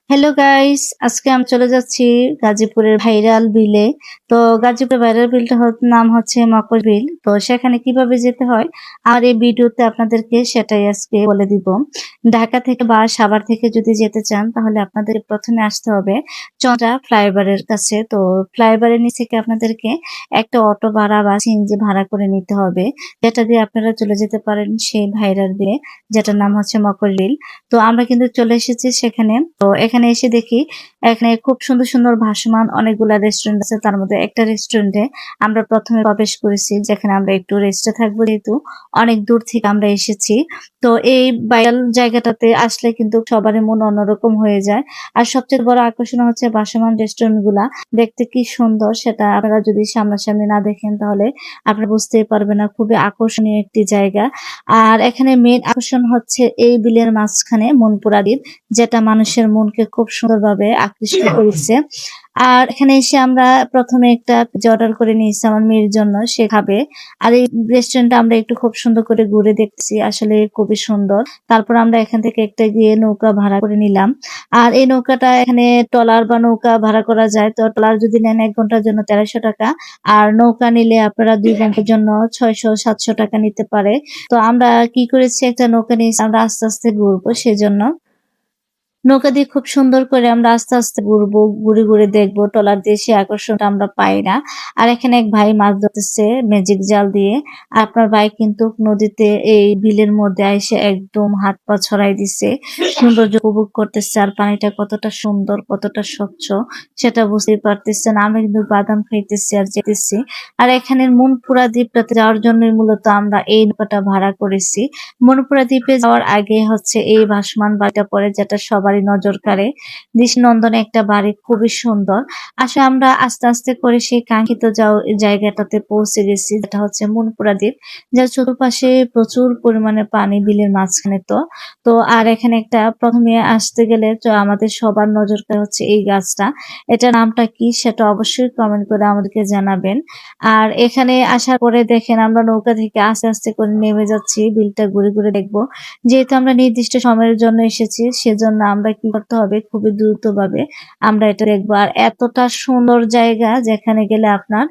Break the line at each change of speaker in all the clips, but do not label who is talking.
Hello guys, আজকে আমি চলে যাচ্ছি গাজীপুরের ভাইরাল বিলে। তো গাজীপুরের ভাইরাল বিলটা নাম হচ্ছে মকর বিল। তো সেখানে কিভাবে যেতে হয় আর এই ভিডিওতে আপনাদেরকে সেটাই আজকে বলে দিব। ঢাকা থেকে বা সাভার থেকে যদি যেতে চান তাহলে আপনাদের প্রথমে আসতে হবে চন্দ্রা ফ্লাইওভারের কাছে। তো ফ্লাইওভারের নিচ থেকে আপনাদেরকে একটা অটো ভাড়া বা সিএনজি ভাড়া করে নিতে হবে, যেটা দিয়ে আপনারা চলে যেতে পারেন সেই ভাইরাল বিলে, যেটার নাম হচ্ছে মকর বিল। তো আমরা কিন্তু চলে এসেছি সেখানে। তো এখানে এসে দেখি এখানে খুব সুন্দর সুন্দর ভাসমান অনেকগুলা রেস্টুরেন্ট আছে। তার মধ্যে একটা রেস্টুরেন্টে আমরা প্রথমে প্রবেশ করেছি, যেখানে আমরা একটু রেস্টে থাকবো, যেহেতু অনেক দূর থেকে আমরা এসেছি। তো এই ভাইরাল জায়গাটাতে আসলে কিন্তু সবারই মন অন্যরকম হয়ে যায়। আর সবচেয়ে বড় আকর্ষণ হচ্ছে ভাসমান রেস্টুরেন্ট গুলা দেখতে কি সুন্দর, সেটা আপনারা যদি সামনাসামনি না দেখেন তাহলে আপনারা বুঝতেই পারবেন না। খুবই আকর্ষণীয় একটি জায়গা। আর এখানে মেইন আকর্ষণ হচ্ছে এই বিলের মাঝখানে মনপুরা দ্বীপ, যেটা মানুষের মনকে খুব সুন্দরভাবে আকৃষ্ট করেছে। আর এখানে এসে আমরা প্রথমে একটা পিজ্জা অর্ডার করে নিয়েছি আমার মেয়ের জন্য, সে খাবে। আর এই রেস্টুরেন্টটা আমরা একটু খুব সুন্দর করে ঘুরে দেখছি, আসলে খুবই সুন্দর। তারপর আমরা এখান থেকে একটা গিয়ে নৌকা ভাড়া করে নিলাম। আর এই নৌকাটা এখানে ট্রলার বা নৌকা ভাড়া করা যায়। তো ট্রলার যদি নেন ১ ঘন্টার জন্য ১৩০০ টাকা, আর নৌকা নিলে আপনারা ২ ঘন্টার জন্য ৬০০-৭০০ টাকা নিতে পারে। তো আমরা কি করেছি, একটা নৌকা নিয়েছি, আমরা আস্তে আস্তে ঘুরবো সেজন্য নৌকা দিয়ে খুব সুন্দর করে আমরা আস্তে আস্তে ঘুরবো, ঘুরে ঘুরে দেখবো। ট্রলার দিয়ে সে আকর্ষণটা আমরা পাই না। আর এখানে এক ভাই মাছ ধরতেছে ম্যাজিক জাল দিয়ে। আর আপনার ভাই কিন্তু নদীতে এই বিলের মধ্যে এসে একদম হাত পা ছড়াই দিছে, সৌন্দর্য উপভোগ করতেছে। আর পানিটা কতটা সুন্দর, কতটা স্বচ্ছ সেটা বুঝতেই পারতেছেন। আমি কিন্তু বাদাম খাইতেছি আর যেতেছি। আর এখানের মনপুরা দ্বীপটাতে যাওয়ার জন্যই মূলত আমরা এই নৌকাটা ভাড়া করেছি। মনপুরা দ্বীপে যাওয়ার আগে হচ্ছে এই ভাসমান বাড়িটা পড়ে, যেটা সবারই নজর কাড়ে। দৃষ্টিনন্দনে একটা বাড়ি, খুবই সুন্দর। আসলে আমরা আস্তে আস্তে করে সেই কাঙ্ক্ষিত জায়গাটাতে পৌঁছে গেছি, যেটা হচ্ছে মনপুরা দ্বীপ, যার চতুর্পাশে প্রচুর পরিমাণে পানি, বিলের মাঝখানে। তো তো আর এখানে একটা প্রথমে আসতে গেলে তো আমাদের সবার নজর কাড়ে হচ্ছে এই গাছটা। এটার নামটা কি সেটা অবশ্যই কমেন্ট করে আমাদেরকে জানাবেন। আর এখানে আসার পরে দেখেন আমরা নৌকা থেকে আস্তে আস্তে করে নেমে যাচ্ছি, বিলটা ঘুরে ঘুরে দেখবো। যেহেতু আমরা নির্দিষ্ট সময়ের জন্য এসেছি, সেজন্য আমরা কি করতে হবে, খুবই দ্রুতভাবে আমরা এটা দেখবো। আর এতটা সুন্দর জায়গা, যেখানে গেলে আপনার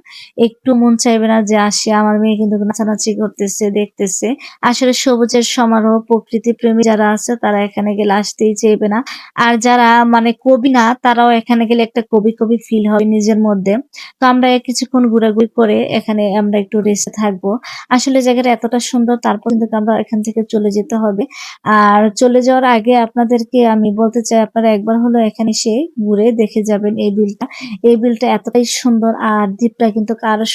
একটু মন চাইবে না যে আসি। আমার মেয়ে কিন্তু নাচানাচি করতেছে, দেখতেছে। আসলে সবুজের সমারোহ, প্রকৃতি প্রেমী যারা আছে তারা এখানে গেলে আসতেই চাইবে না। আর যারা মানে কবি না, তারাও এখানে গেলে একটা কবি কবি ফিল হবে নিজের মধ্যে। তো আমরা কিছুক্ষণ ঘোরাঘুরি করে এখানে আমরা একটু রেস্টে থাকবো। আসলে জায়গাটা এতটা সুন্দর, তারপর কিন্তু আমরা এখান থেকে চলে যেতে হবে। আর চলে যাওয়ার আগে আপনাদেরকে আমি বলতে চাই, আপনারা একবার হলো এখানে এসে ঘুরে দেখে যাবেন এই বিলটা। এই বিলটা এতটাই সুন্দর, আর দ্বীপটা কিন্তু আরো